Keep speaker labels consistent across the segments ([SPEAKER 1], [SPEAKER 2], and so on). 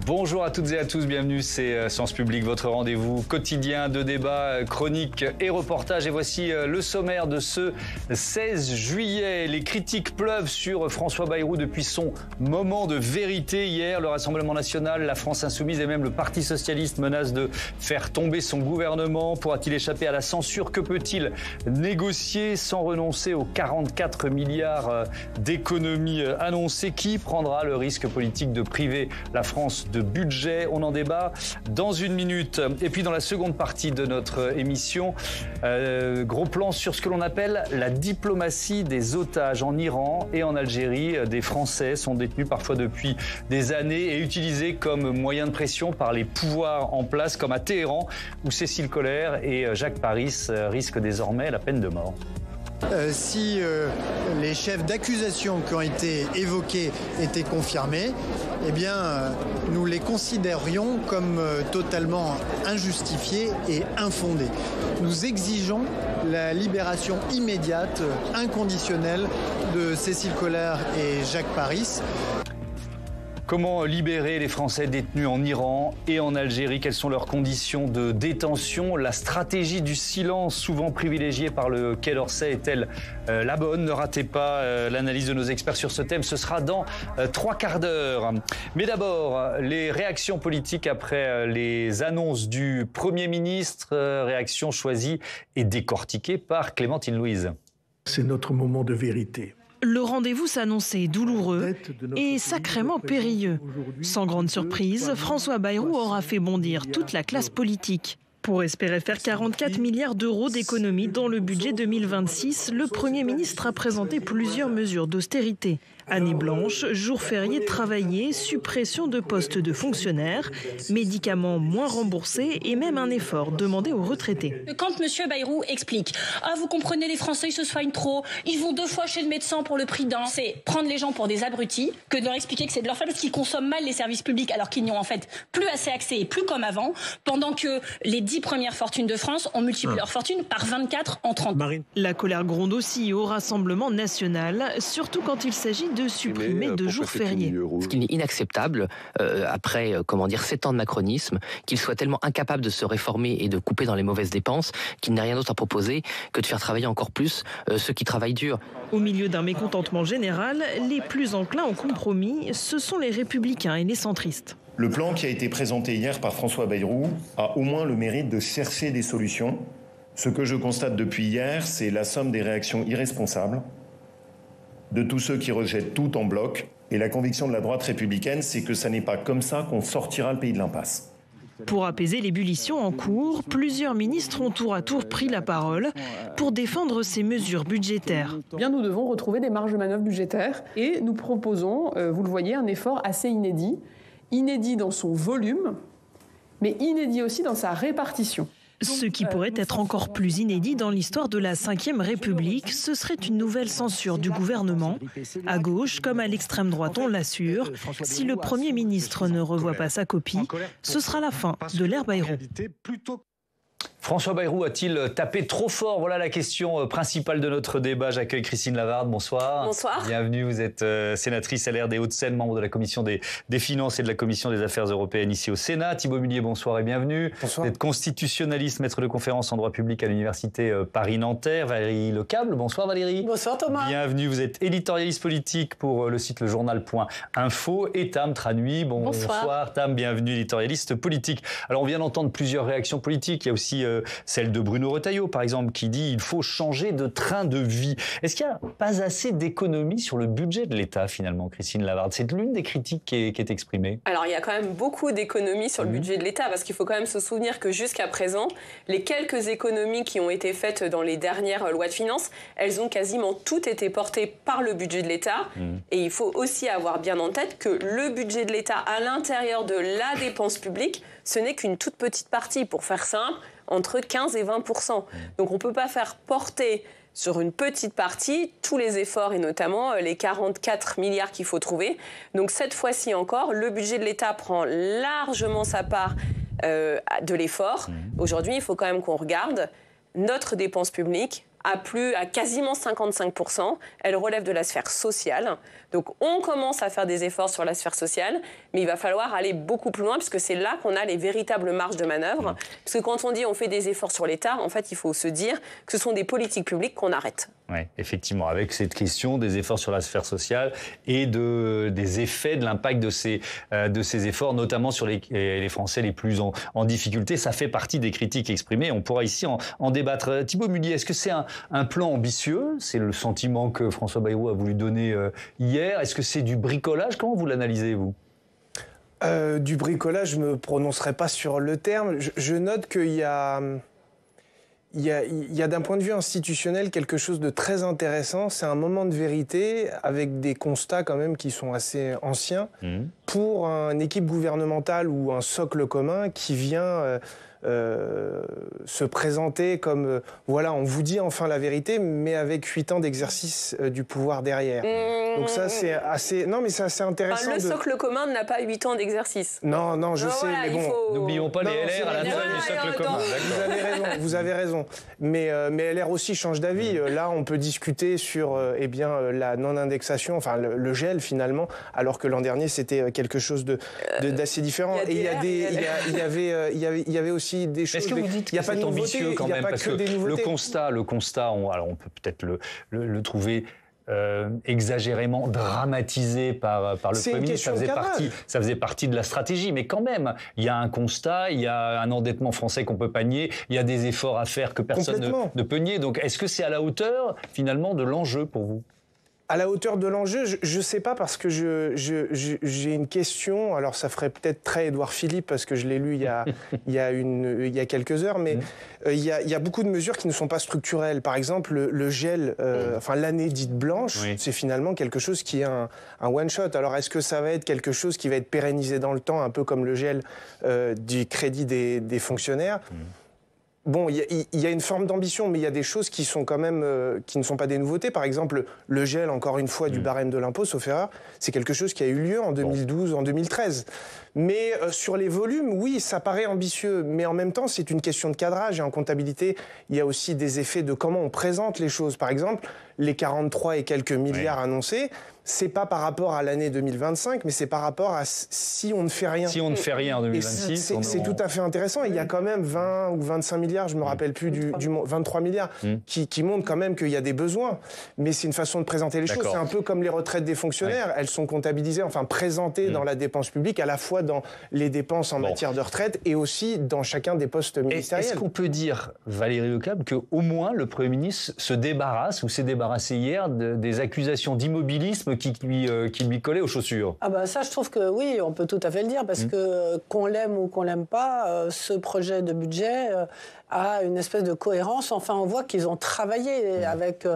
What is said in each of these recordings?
[SPEAKER 1] Bonjour à toutes et à tous, bienvenue, c'est Sciences Publiques, votre rendez-vous quotidien de débat, chroniques et reportages. Et voici le sommaire de ce 16 juillet. Les critiques pleuvent sur François Bayrou depuis son moment de vérité. Hier, le Rassemblement national, la France insoumise et même le Parti socialiste menacent de faire tomber son gouvernement. Pourra-t-il échapper à la censure? Que peut-il négocier sans renoncer aux 44 milliards d'économies annoncées? Qui prendra le risque politique de priver la France de budget? On en débat dans une minute. Et puis dans la seconde partie de notre émission, gros plan sur ce que l'on appelle la diplomatie des otages. En Iran et en Algérie, des Français sont détenus parfois depuis des années et utilisés comme moyen de pression par les pouvoirs en place, comme à Téhéran, où Cécile Collère et Jacques Paris risquent désormais la peine de mort.
[SPEAKER 2] Si les chefs d'accusation qui ont été évoqués étaient confirmés, eh bien, nous les considérions comme totalement injustifiés et infondés. Nous exigeons la libération immédiate, inconditionnelle de Cécile Collère et Jacques Paris.
[SPEAKER 1] Comment libérer les Français détenus en Iran et en Algérie? Quelles sont leurs conditions de détention? La stratégie du silence, souvent privilégiée par le Quai d'Orsay, est-elle la bonne? Ne ratez pas l'analyse de nos experts sur ce thème. Ce sera dans 3 quarts d'heure. Mais d'abord, les réactions politiques après les annonces du Premier ministre. Réactions choisies et décortiquées par Clémentine Louise.
[SPEAKER 3] C'est notre moment de vérité.
[SPEAKER 4] Le rendez-vous s'annonçait douloureux et sacrément périlleux. Sans grande surprise, François Bayrou aura fait bondir toute la classe politique. Pour espérer faire 44 milliards d'euros d'économies dans le budget 2026, le Premier ministre a présenté plusieurs mesures d'austérité. Année blanche, jours fériés travaillés, suppression de postes de fonctionnaires, médicaments moins remboursés et même un effort demandé aux retraités.
[SPEAKER 5] Quand M. Bayrou explique « Ah, vous comprenez, les Français, ils se soignent trop, ils vont 2 fois chez le médecin pour le prix d'un », c'est prendre les gens pour des abrutis que de leur expliquer que c'est de leur faute parce qu'ils consomment mal les services publics alors qu'ils n'y ont en fait plus assez accès et plus comme avant, pendant que les 10 premières fortunes de France ont multiplié leur fortune par 24 en 30 ans.
[SPEAKER 4] La colère gronde aussi au Rassemblement national, surtout quand il s'agit de supprimer 2 jours fériés.
[SPEAKER 6] Ce qui est inacceptable, après 7 ans de macronisme, qu'il soit tellement incapable de se réformer et de couper dans les mauvaises dépenses, qu'il n'ait rien d'autre à proposer que de faire travailler encore plus ceux qui travaillent dur.
[SPEAKER 4] Au milieu d'un mécontentement général, les plus enclins au compromis, ce sont les républicains et les centristes.
[SPEAKER 7] Le plan qui a été présenté hier par François Bayrou a au moins le mérite de chercher des solutions. Ce que je constate depuis hier, c'est la somme des réactions irresponsables de tous ceux qui rejettent tout en bloc. Et la conviction de la droite républicaine, c'est que ça n'est pas comme ça qu'on sortira le pays de l'impasse.
[SPEAKER 4] Pour apaiser l'ébullition en cours, plusieurs ministres ont tour à tour pris la parole pour défendre ces mesures budgétaires.
[SPEAKER 8] Bien, nous devons retrouver des marges de manœuvre budgétaires et nous proposons, vous le voyez, un effort assez inédit. Inédit dans son volume, mais inédit aussi dans sa répartition.
[SPEAKER 4] Ce qui pourrait être encore plus inédit dans l'histoire de la Ve République, ce serait une nouvelle censure du gouvernement. À gauche comme à l'extrême droite, on l'assure. Si le Premier ministre ne revoit pas sa copie, ce sera la fin de l'ère Bayrou.
[SPEAKER 1] François Bayrou a-t-il tapé trop fort? Voilà la question principale de notre débat. J'accueille Christine Lavarde. Bonsoir.
[SPEAKER 9] Bonsoir.
[SPEAKER 1] Bienvenue. Vous êtes sénatrice LR des Hauts-de-Seine, membre de la commission des Finances et de la commission des Affaires européennes ici au Sénat. Thibaut Mullier, bonsoir et bienvenue.
[SPEAKER 9] Bonsoir.
[SPEAKER 1] Vous êtes constitutionnaliste, maître de conférence en droit public à l'université Paris-Nanterre. Valérie Lecable, bonsoir Valérie.
[SPEAKER 9] Bonsoir Thomas.
[SPEAKER 1] Bienvenue. Vous êtes éditorialiste politique pour le site lejournal.info. Et Tam Tranui, bonsoir. Tam, bienvenue, éditorialiste politique. Alors on vient d'entendre plusieurs réactions politiques. Il y a aussi celle de Bruno Retailleau, par exemple, qui dit il faut changer de train de vie. Est-ce qu'il n'y a pas assez d'économies sur le budget de l'État, finalement, Christine Lavarde? C'est l'une des critiques qui est exprimée.
[SPEAKER 9] Alors, il y a quand même beaucoup d'économies sur le budget de l'État, parce qu'il faut quand même se souvenir que jusqu'à présent, les quelques économies qui ont été faites dans les dernières lois de finances, elles ont quasiment toutes été portées par le budget de l'État. Et il faut aussi avoir bien en tête que le budget de l'État, à l'intérieur de la dépense publique, ce n'est qu'une toute petite partie. Pour faire simple, entre 15 et 20%. Donc on ne peut pas faire porter sur une petite partie tous les efforts et notamment les 44 milliards qu'il faut trouver. Donc cette fois-ci encore, le budget de l'État prend largement sa part de l'effort. Aujourd'hui, il faut quand même qu'on regarde notre dépense publique à quasiment 55%. Elle relève de la sphère sociale. Donc on commence à faire des efforts sur la sphère sociale, mais il va falloir aller beaucoup plus loin puisque c'est là qu'on a les véritables marges de manœuvre. Parce que quand on dit on fait des efforts sur l'État, en fait il faut se dire que ce sont des politiques publiques qu'on arrête.
[SPEAKER 1] Oui, effectivement, avec cette question des efforts sur la sphère sociale et des effets, de l'impact de ces efforts, notamment sur les Français les plus en difficulté, ça fait partie des critiques exprimées. On pourra ici en débattre. Thibaut Mullier, est-ce que c'est un plan ambitieux? C'est le sentiment que François Bayrou a voulu donner hier. Est-ce que c'est du bricolage? Comment vous l'analysez, vous?
[SPEAKER 10] Du bricolage, je ne me prononcerai pas sur le terme. Je note qu'il y a... Il y a d'un point de vue institutionnel quelque chose de très intéressant. C'est un moment de vérité avec des constats quand même qui sont assez anciens pour une équipe gouvernementale ou un socle commun qui vient se présenter comme voilà, on vous dit enfin la vérité, mais avec 8 ans d'exercice du pouvoir derrière. Donc ça, c'est assez... Non, mais c'est assez intéressant.
[SPEAKER 9] Le socle commun n'a pas 8 ans d'exercice.
[SPEAKER 10] Non, je sais, mais bon...
[SPEAKER 1] N'oublions pas les LR à la fin du socle commun.
[SPEAKER 10] Vous avez raison. Mais LR aussi change d'avis. Là, on peut discuter sur la non-indexation, enfin le gel finalement, alors que l'an dernier, c'était quelque chose d'assez différent. Et il y avait aussi des choses...
[SPEAKER 1] Est-ce que vous dites que c'est ambitieux quand même? Parce que le constat, alors on peut peut-être le trouver... exagérément dramatisé par le Premier ministre. Ça faisait partie de la stratégie, mais quand même, il y a un constat, il y a un endettement français qu'on peut pas nier, il y a des efforts à faire que personne ne peut nier. Donc, est-ce que c'est à la hauteur, finalement, de l'enjeu pour vous?
[SPEAKER 10] À la hauteur de l'enjeu, je sais pas, parce que j'ai une question. Alors ça ferait peut-être très Édouard Philippe parce que je l'ai lu il y a quelques heures, mais il y a beaucoup de mesures qui ne sont pas structurelles. Par exemple, le gel, enfin l'année dite blanche, c'est finalement quelque chose qui est un one shot. Alors est-ce que ça va être quelque chose qui va être pérennisé dans le temps, un peu comme le gel du crédit des fonctionnaires? Bon, il y a une forme d'ambition, mais il y a des choses qui sont quand même qui ne sont pas des nouveautés. Par exemple, le gel, encore une fois, du barème de l'impôt, sauf erreur, c'est quelque chose qui a eu lieu en 2012, en 2013. Mais sur les volumes, oui, ça paraît ambitieux. Mais en même temps, c'est une question de cadrage. Et en comptabilité, il y a aussi des effets de comment on présente les choses. Par exemple, les 43 et quelques milliards annoncés, c'est pas par rapport à l'année 2025, mais c'est par rapport à si on ne fait rien.
[SPEAKER 1] Si on ne fait rien en 2026.
[SPEAKER 10] C'est tout à fait intéressant. Il y a quand même 20 ou 25 milliards, je me rappelle plus, 23 milliards, qui montrent quand même qu'il y a des besoins. Mais c'est une façon de présenter les choses. C'est un peu comme les retraites des fonctionnaires. Elles sont comptabilisées, enfin présentées dans la dépense publique, à la fois dans les dépenses en matière de retraite et aussi dans chacun des postes ministériels.
[SPEAKER 1] Est-ce qu'on peut dire, Valérie Lecable, qu'au moins le Premier ministre se débarrasse, ou s'est débarrassé hier, des accusations d'immobilisme qui lui collaient aux chaussures?
[SPEAKER 11] Ah bah ça, je trouve que oui, on peut tout à fait le dire, parce que qu'on l'aime ou qu'on l'aime pas, ce projet de budget a une espèce de cohérence. Enfin, on voit qu'ils ont travaillé avec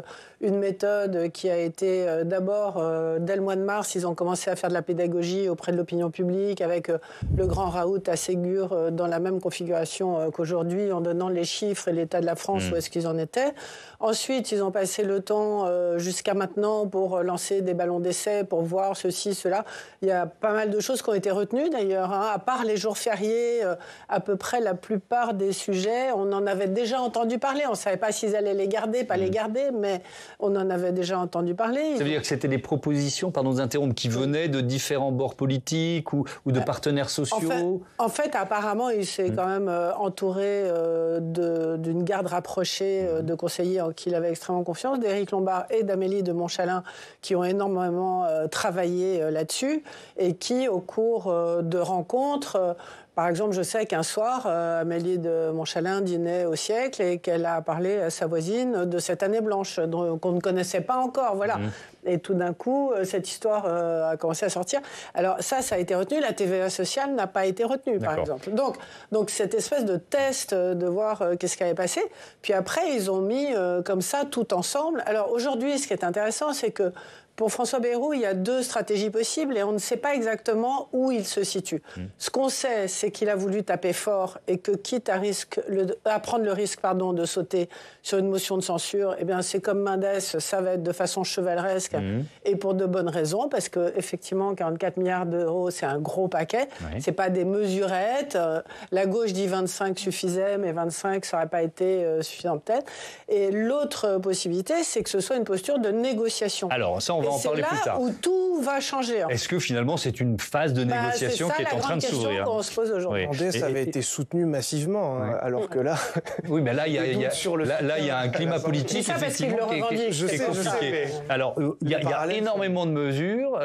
[SPEAKER 11] une méthode qui a été d'abord, dès le mois de mars, ils ont commencé à faire de la pédagogie auprès de l'opinion publique, avec le grand Raoult à Ségur dans la même configuration qu'aujourd'hui, en donnant les chiffres et l'état de la France, où est-ce qu'ils en étaient. Ensuite, ils ont passé le temps jusqu'à maintenant pour lancer des ballons d'essai, pour voir ceci, cela. Il y a pas mal de choses qui ont été retenues d'ailleurs, à part les jours fériés, à peu près la plupart des sujets, on en avait déjà entendu parler. On ne savait pas s'ils allaient les garder, pas les garder, mais on en avait déjà entendu parler.
[SPEAKER 1] Ça veut dire que c'était des propositions, pardon de vous interrompre, qui venaient de différents bords politiques ou de partenaires sociaux?
[SPEAKER 11] En fait, apparemment, il s'est quand même entouré d'une garde rapprochée de conseillers en qui il avait extrêmement confiance, d'Éric Lombard et d'Amélie de Montchalin, qui ont énormément travaillé là-dessus et qui, au cours de rencontres, par exemple, je sais qu'un soir, Amélie de Montchalin dînait au siècle et qu'elle a parlé à sa voisine de cette année blanche qu'on ne connaissait pas encore. Voilà. Et tout d'un coup, cette histoire a commencé à sortir. Alors ça a été retenu. La TVA sociale n'a pas été retenue, par exemple. Donc cette espèce de test de voir qu'est-ce qui avait passé. Puis après, ils ont mis comme ça tout ensemble. Alors aujourd'hui, ce qui est intéressant, c'est que pour François Bayrou, il y a deux stratégies possibles et on ne sait pas exactement où il se situe. Ce qu'on sait, c'est qu'il a voulu taper fort et que quitte à prendre le risque de sauter sur une motion de censure, eh bien c'est comme Mendes, ça va être de façon chevaleresque et pour de bonnes raisons, parce qu'effectivement 44 milliards d'euros, c'est un gros paquet. C'est pas des mesurettes. La gauche dit 25 suffisait, mais 25, ça n'aurait pas été suffisant peut-être. Et l'autre possibilité, c'est que ce soit une posture de négociation.
[SPEAKER 1] Alors, ça, on va en parler plus tard.
[SPEAKER 11] C'est là où tout va changer.
[SPEAKER 1] Est-ce que finalement, c'est une phase de négociation qui est en train de s'ouvrir?
[SPEAKER 11] C'est ça la grande question qu'on se pose aujourd'hui.
[SPEAKER 10] Ça avait été soutenu massivement, alors que là...
[SPEAKER 1] Oui, mais là, il y a un climat politique effectivement qui est compliqué. Alors, il y a énormément de mesures.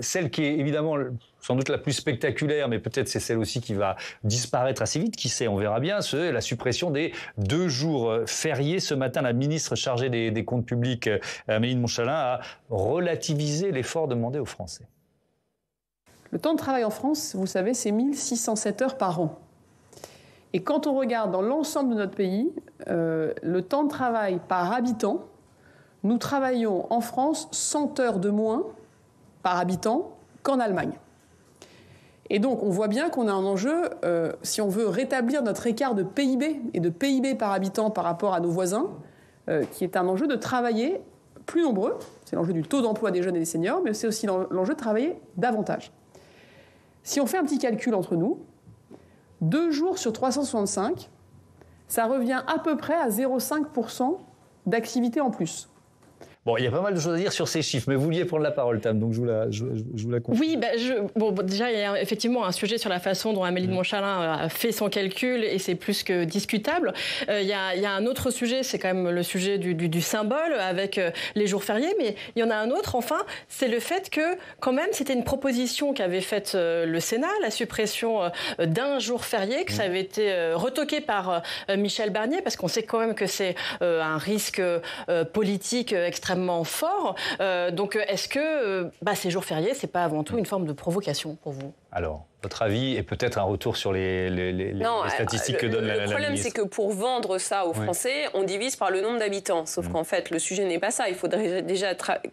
[SPEAKER 1] Celle qui est évidemment sans doute la plus spectaculaire, mais peut-être c'est celle aussi qui va disparaître assez vite, qui sait, on verra bien, c'est la suppression des 2 jours fériés. Ce matin, la ministre chargée des comptes publics, Amélie de Montchalin, a relativisé l'effort demandé aux Français.
[SPEAKER 8] Le temps de travail en France, vous savez, c'est 1607 heures par an. Et quand on regarde dans l'ensemble de notre pays, le temps de travail par habitant, nous travaillons en France 100 heures de moins par habitant qu'en Allemagne. Et donc, on voit bien qu'on a un enjeu, si on veut rétablir notre écart de PIB et de PIB par habitant par rapport à nos voisins, qui est un enjeu de travailler plus nombreux. C'est l'enjeu du taux d'emploi des jeunes et des seniors, mais c'est aussi l'enjeu de travailler davantage. Si on fait un petit calcul entre nous, 2 jours sur 365, ça revient à peu près à 0,5% d'activité en plus.
[SPEAKER 1] Bon, il y a pas mal de choses à dire sur ces chiffres, mais vous vouliez prendre la parole, Tam, donc je vous la confie.
[SPEAKER 12] Oui, déjà, il y a effectivement un sujet sur la façon dont Amélie de Montchalin a fait son calcul, et c'est plus que discutable. Il y a un autre sujet, c'est quand même le sujet du symbole, avec les jours fériés, mais il y en a un autre, enfin, c'est le fait que, quand même, c'était une proposition qu'avait faite le Sénat, la suppression d'un jour férié, que ça avait été retoqué par Michel Barnier, parce qu'on sait quand même que c'est un risque politique extrêmement fort. Donc, est-ce que ces jours fériés, c'est pas avant tout une forme de provocation pour vous?
[SPEAKER 1] Alors, votre avis et peut-être un retour sur les statistiques que donne la ministre.
[SPEAKER 9] Le problème, c'est que pour vendre ça aux Français, on divise par le nombre d'habitants. Sauf qu'en fait, le sujet n'est pas ça. Il faudrait déjà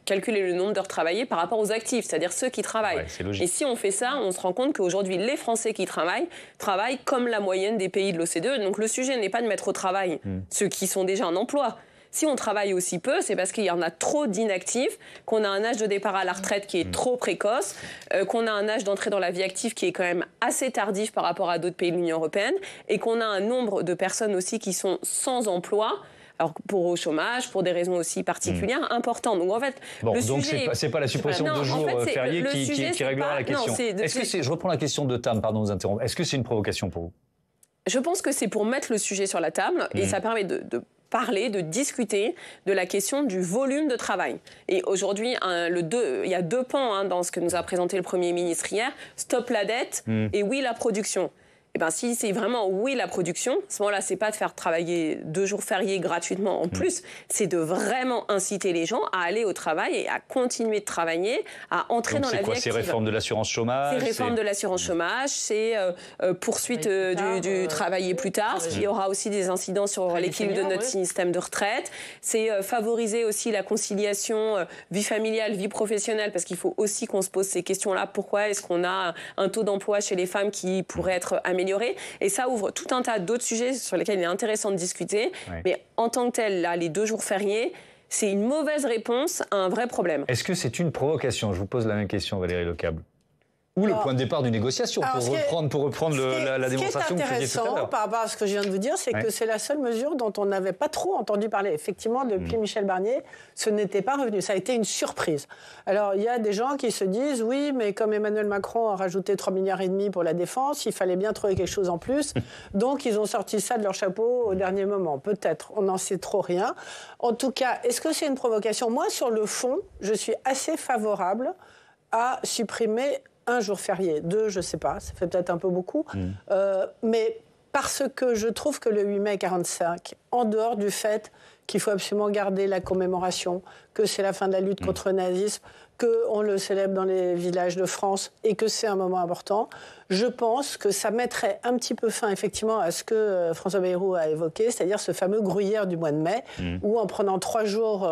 [SPEAKER 9] calculer le nombre d'heures travaillées par rapport aux actifs, c'est-à-dire ceux qui travaillent. Et si on fait ça, on se rend compte qu'aujourd'hui, les Français qui travaillent comme la moyenne des pays de l'OCDE. Donc le sujet n'est pas de mettre au travail ceux qui sont déjà en emploi. Si on travaille aussi peu, c'est parce qu'il y en a trop d'inactifs, qu'on a un âge de départ à la retraite qui est trop précoce, qu'on a un âge d'entrée dans la vie active qui est quand même assez tardif par rapport à d'autres pays de l'Union européenne, et qu'on a un nombre de personnes aussi qui sont sans emploi. Alors pour au chômage, pour des raisons aussi particulières importantes. Donc en fait, le
[SPEAKER 1] donc
[SPEAKER 9] sujet
[SPEAKER 1] c'est pas la suppression de jours fériés qui réglera la question. Je reprends la question de Tam, pardon de vous interrompre. Est-ce que c'est une provocation pour vous?
[SPEAKER 9] Je pense que c'est pour mettre le sujet sur la table et ça permet de parler, de discuter de la question du volume de travail. Et aujourd'hui, il y a 2 pans dans ce que nous a présenté le Premier ministre hier. Stop la dette et oui la production. Eh ben, si c'est vraiment oui la production, à ce moment-là, c'est pas de faire travailler 2 jours fériés gratuitement en plus, c'est de vraiment inciter les gens à aller au travail et à continuer de travailler, à entrer dans la vie active.
[SPEAKER 1] C'est réforme de l'assurance chômage?
[SPEAKER 9] C'est réforme de l'assurance chômage, c'est poursuite du travailler plus tard, parce qu'il y aura aussi des incidences sur l'équilibre de notre système de retraite. C'est favoriser aussi la conciliation vie familiale, vie professionnelle, parce qu'il faut aussi qu'on se pose ces questions-là. Pourquoi est-ce qu'on a un taux d'emploi chez les femmes qui pourrait être amélioré? Et ça ouvre tout un tas d'autres sujets sur lesquels il est intéressant de discuter. Mais en tant que tel, là, les 2 jours fériés, c'est une mauvaise réponse à un vrai problème.
[SPEAKER 1] Est-ce que c'est une provocation? Je vous pose la même question, Valérie Lecable. Ou le point de départ d'une négociation, pour reprendre la démonstration que vous faisiez tout à l'heure.
[SPEAKER 11] Ce qui est intéressant par rapport à ce que je viens de vous dire, c'est que c'est la seule mesure dont on n'avait pas trop entendu parler. Effectivement, depuis Michel Barnier, ce n'était pas revenu. Ça a été une surprise. Alors, il y a des gens qui se disent, oui, mais comme Emmanuel Macron a rajouté 3,5 milliards pour la défense, il fallait bien trouver quelque chose en plus. Donc, ils ont sorti ça de leur chapeau au dernier moment. Peut-être, on n'en sait trop rien. En tout cas, est-ce que c'est une provocation? Moi, sur le fond, je suis assez favorable à supprimer 1 jour férié, 2, je ne sais pas, ça fait peut-être un peu beaucoup, mais parce que je trouve que le 8 mai 45, en dehors du fait qu'il faut absolument garder la commémoration, que c'est la fin de la lutte contre le nazisme, qu'on le célèbre dans les villages de France et que c'est un moment important. Je pense que ça mettrait un petit peu fin, effectivement, à ce que François Bayrou a évoqué, c'est-à-dire ce fameux gruyère du mois de mai, où en prenant 3 jours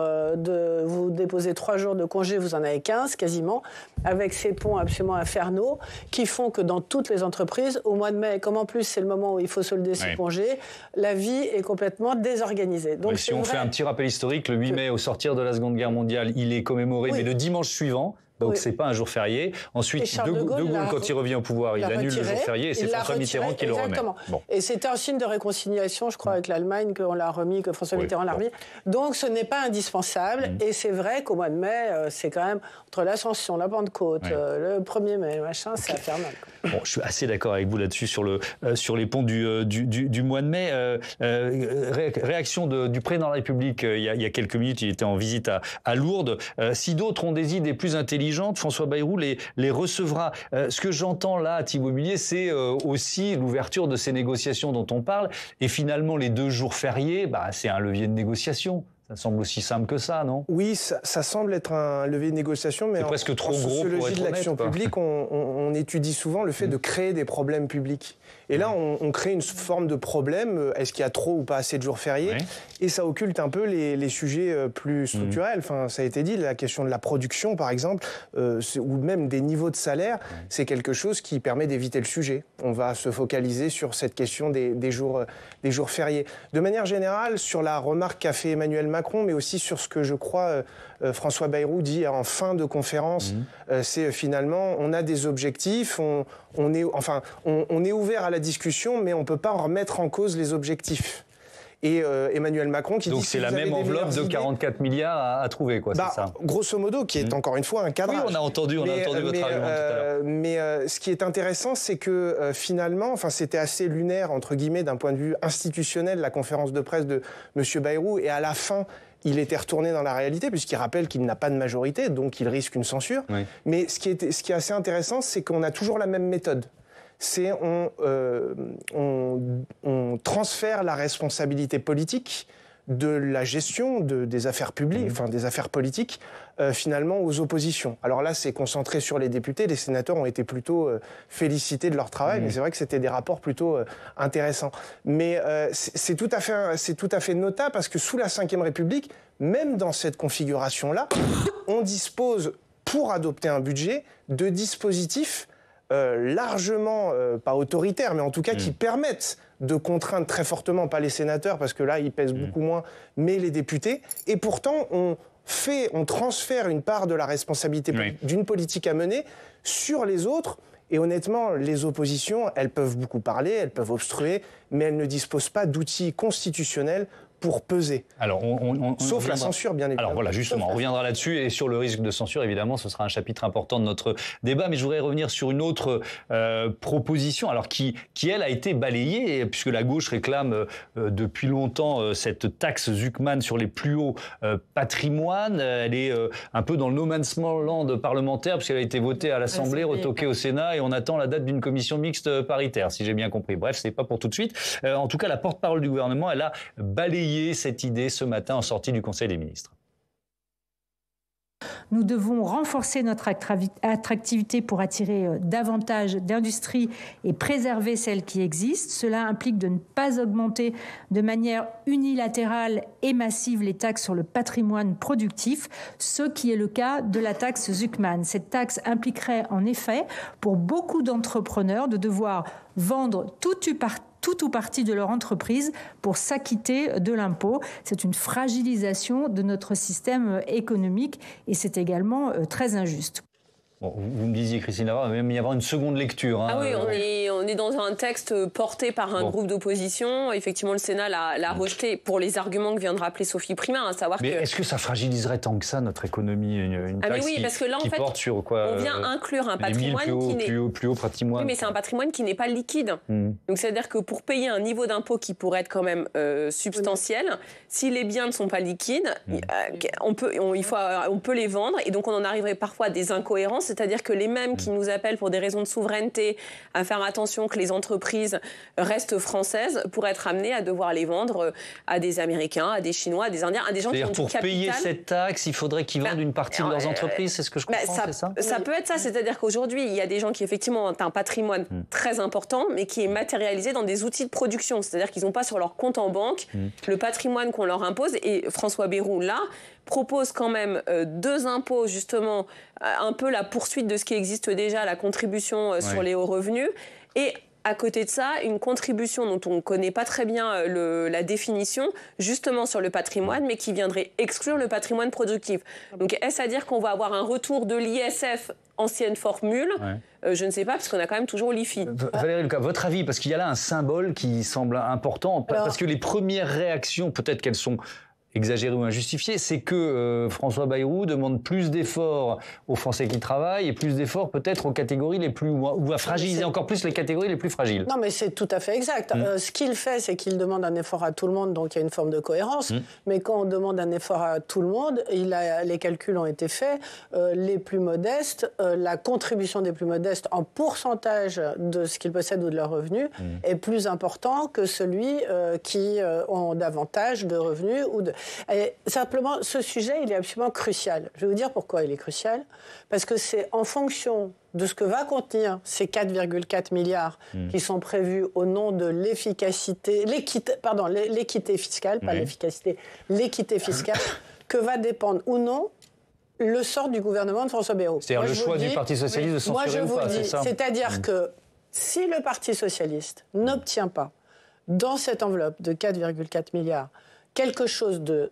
[SPEAKER 11] vous déposez 3 jours de congé, vous en avez 15 quasiment, avec ces ponts absolument infernaux, qui font que dans toutes les entreprises, au mois de mai, comme en plus c'est le moment où il faut solder ses congés, la vie est complètement désorganisée. Donc,
[SPEAKER 1] si on fait un petit rappel historique, le 8 mai, au sortir de la Seconde Guerre mondiale, il est commémoré, mais le dimanche suivant. Donc c'est pas un jour férié. Ensuite, De Gaulle, quand il revient au pouvoir, il annule le jour férié et c'est François Mitterrand qui le remet.
[SPEAKER 11] Bon. Et c'était un signe de réconciliation, je crois, avec l'Allemagne qu'on l'a remis, que François Mitterrand l'a remis. Donc ce n'est pas indispensable. Et c'est vrai qu'au mois de mai, c'est quand même entre l'Ascension, la Pentecôte, le 1er mai, machin, c'est infernal.
[SPEAKER 1] Bon, je suis assez d'accord avec vous là-dessus sur les ponts du mois de mai. Réaction du président de la République il y a quelques minutes, il était en visite à Lourdes. Si d'autres ont des idées plus intelligentes, François Bayrou les recevra. Ce que j'entends là, Thibault Mullier, c'est aussi l'ouverture de ces négociations dont on parle. Et finalement, les 2 jours fériés, c'est un levier de négociation. Ça semble aussi simple que ça, non?
[SPEAKER 10] Oui, ça semble être un levier de négociation, mais
[SPEAKER 1] c'est presque trop gros pour être honnête. En sociologie de
[SPEAKER 10] l'action publique, on étudie souvent le fait de créer des problèmes publics. Et là, on crée une forme de problème. Est-ce qu'il y a trop ou pas assez de jours fériés? Et ça occulte un peu les sujets plus structurels. Enfin, ça a été dit, la question de la production, par exemple, ou même des niveaux de salaire, c'est quelque chose qui permet d'éviter le sujet. On va se focaliser sur cette question des jours fériés. De manière générale, sur la remarque qu'a fait Emmanuel Macron, mais aussi sur ce que je crois François Bayrou dit en fin de conférence, c'est finalement on a des objectifs, on est ouvert à la discussion, mais on ne peut pas en remettre en cause les objectifs. Et Emmanuel Macron qui dit...
[SPEAKER 1] Donc c'est la même enveloppe de 44 milliards à trouver, quoi, c'est ça?
[SPEAKER 10] Grosso modo, qui est encore une fois un cadrage.
[SPEAKER 1] Oui, on a entendu votre argument tout à l'heure.
[SPEAKER 10] Mais ce qui est intéressant, c'est que finalement, c'était assez lunaire, entre guillemets, d'un point de vue institutionnel, la conférence de presse de M. Bayrou, et à la fin, il était retourné dans la réalité, puisqu'il rappelle qu'il n'a pas de majorité, donc il risque une censure. Mais ce qui est assez intéressant, c'est qu'on a toujours la même méthode. C'est on transfère la responsabilité politique de la gestion des affaires publiques, des affaires politiques, finalement aux oppositions. Alors là, c'est concentré sur les députés. Les sénateurs ont été plutôt félicités de leur travail, mais c'est vrai que c'était des rapports plutôt intéressants. Mais c'est tout à fait notable parce que sous la Ve République, même dans cette configuration-là, on dispose, pour adopter un budget, de dispositifs largement, pas autoritaires, mais en tout cas qui permettent de contraindre très fortement, pas les sénateurs, parce que là, ils pèsent beaucoup moins, mais les députés. Et pourtant, on transfère une part de la responsabilité d'une politique à mener sur les autres. Et honnêtement, les oppositions, elles peuvent beaucoup parler, elles peuvent obstruer, mais elles ne disposent pas d'outils constitutionnels pour peser.
[SPEAKER 1] Alors,
[SPEAKER 10] sauf la censure, bien évidemment.
[SPEAKER 1] Alors voilà, justement, on reviendra là-dessus. Et sur le risque de censure, évidemment, ce sera un chapitre important de notre débat. Mais je voudrais revenir sur une autre proposition, alors qui, elle, a été balayée, puisque la gauche réclame depuis longtemps cette taxe Zuckman sur les plus hauts patrimoines. Elle est un peu dans le no man's land parlementaire, puisqu'elle a été votée à l'Assemblée, retoquée au Sénat, et on attend la date d'une commission mixte paritaire, si j'ai bien compris. Bref, c'est pas pour tout de suite. En tout cas, la porte-parole du gouvernement, elle a balayé cette idée ce matin en sortie du Conseil des ministres.
[SPEAKER 13] Nous devons renforcer notre attractivité pour attirer davantage d'industries et préserver celles qui existent. Cela implique de ne pas augmenter de manière unilatérale et massive les taxes sur le patrimoine productif, ce qui est le cas de la taxe Zuckman. Cette taxe impliquerait en effet pour beaucoup d'entrepreneurs de devoir vendre tout ou partie de leur entreprise pour s'acquitter de l'impôt. C'est une fragilisation de notre système économique et c'est également très injuste.
[SPEAKER 1] Bon, vous me disiez, Christine Lavarre, il va même y avoir une seconde lecture.
[SPEAKER 9] Ah oui, on est dans un texte porté par un groupe d'opposition. Effectivement, le Sénat l'a rejeté pour les arguments que vient de rappeler Sophie Primas, à savoir
[SPEAKER 1] mais est-ce que ça fragiliserait tant que ça notre économie, une taxe
[SPEAKER 9] parce que là, en fait,
[SPEAKER 1] porte sur quoi,
[SPEAKER 9] on vient inclure un patrimoine qui n'est
[SPEAKER 1] plus haut patrimoine.
[SPEAKER 9] Oui, mais c'est un patrimoine qui n'est pas liquide. Donc, c'est-à-dire que pour payer un niveau d'impôt qui pourrait être quand même substantiel, si les biens ne sont pas liquides, on peut les vendre et donc on en arriverait parfois à des incohérences c'est-à-dire que les mêmes qui nous appellent pour des raisons de souveraineté à faire attention que les entreprises restent françaises pourraient être amenées à devoir les vendre à des Américains, à des Chinois, à des Indiens, à des gens qui ont du capital.
[SPEAKER 1] Pour payer cette taxe, il faudrait qu'ils vendent une partie de leurs entreprises, c'est ce que je comprends, c'est ça ?
[SPEAKER 9] Ça peut être ça, c'est-à-dire qu'aujourd'hui, il y a des gens qui effectivement ont un patrimoine très important, mais qui est matérialisé dans des outils de production, c'est-à-dire qu'ils n'ont pas sur leur compte en banque le patrimoine qu'on leur impose. Et François Bayrou, là, propose quand même 2 impôts, justement, un peu la poursuite de ce qui existe déjà, la contribution sur les hauts revenus, et à côté de ça, une contribution dont on ne connaît pas très bien la définition, justement sur le patrimoine, mais qui viendrait exclure le patrimoine productif. Donc, est-ce à dire qu'on va avoir un retour de l'ISF, ancienne formule ? Je ne sais pas, parce qu'on a quand même toujours l'IFI.
[SPEAKER 1] Valérie Lucas, votre avis, parce qu'il y a là un symbole qui semble important, parce que les premières réactions, peut-être qu'elles sont exagéré ou injustifié, c'est que François Bayrou demande plus d'efforts aux Français qui travaillent et plus d'efforts peut-être aux catégories les plus... ou à fragiliser encore plus les catégories les plus fragiles.
[SPEAKER 11] Non, mais c'est tout à fait exact. Ce qu'il fait, c'est qu'il demande un effort à tout le monde, donc il y a une forme de cohérence. Mais quand on demande un effort à tout le monde, les calculs ont été faits. Les plus modestes, la contribution des plus modestes en pourcentage de ce qu'ils possèdent ou de leurs revenus est plus important que celui qui ont davantage de revenus ou de... Et simplement, ce sujet, il est absolument crucial. Je vais vous dire pourquoi il est crucial. Parce que c'est en fonction de ce que va contenir ces 4,4 milliards qui sont prévus au nom de l'équité fiscale, pas l'efficacité, l'équité fiscale, que va dépendre ou non le sort du gouvernement de François Bayrou.
[SPEAKER 1] C'est-à-dire le choix du Parti socialiste de censurer ou pas, c'est ça ?
[SPEAKER 11] C'est-à-dire que si le Parti socialiste n'obtient pas dans cette enveloppe de 4,4 milliards quelque chose de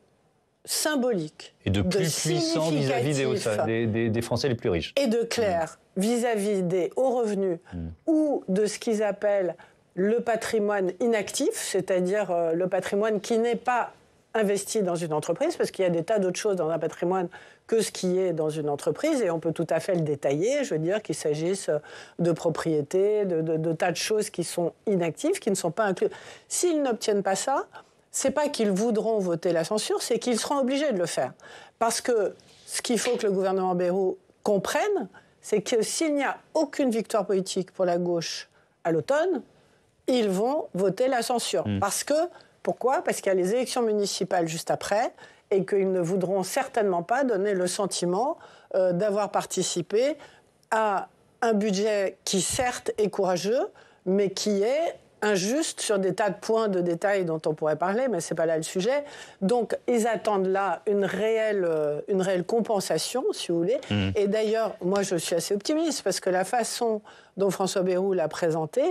[SPEAKER 11] symbolique,
[SPEAKER 1] et de plus puissant vis-à-vis des Français les plus riches.
[SPEAKER 11] Et de clair vis-à-vis des hauts revenus ou de ce qu'ils appellent le patrimoine inactif, c'est-à-dire le patrimoine qui n'est pas investi dans une entreprise, parce qu'il y a des tas d'autres choses dans un patrimoine que ce qui est dans une entreprise, et on peut tout à fait le détailler, je veux dire qu'il s'agisse de propriété, de tas de choses qui sont inactives, qui ne sont pas incluses. S'ils n'obtiennent pas ça, c'est pas qu'ils voudront voter la censure, c'est qu'ils seront obligés de le faire. Parce que ce qu'il faut que le gouvernement Bayrou comprenne, c'est que s'il n'y a aucune victoire politique pour la gauche à l'automne, ils vont voter la censure. Pourquoi ? Parce qu'il y a les élections municipales juste après et qu'ils ne voudront certainement pas donner le sentiment d'avoir participé à un budget qui, certes, est courageux, mais qui est injuste sur des tas de points de détail dont on pourrait parler, mais ce n'est pas là le sujet. Donc, ils attendent là une réelle compensation, si vous voulez. Et d'ailleurs, moi, je suis assez optimiste, parce que la façon dont François Bayrou l'a présenté,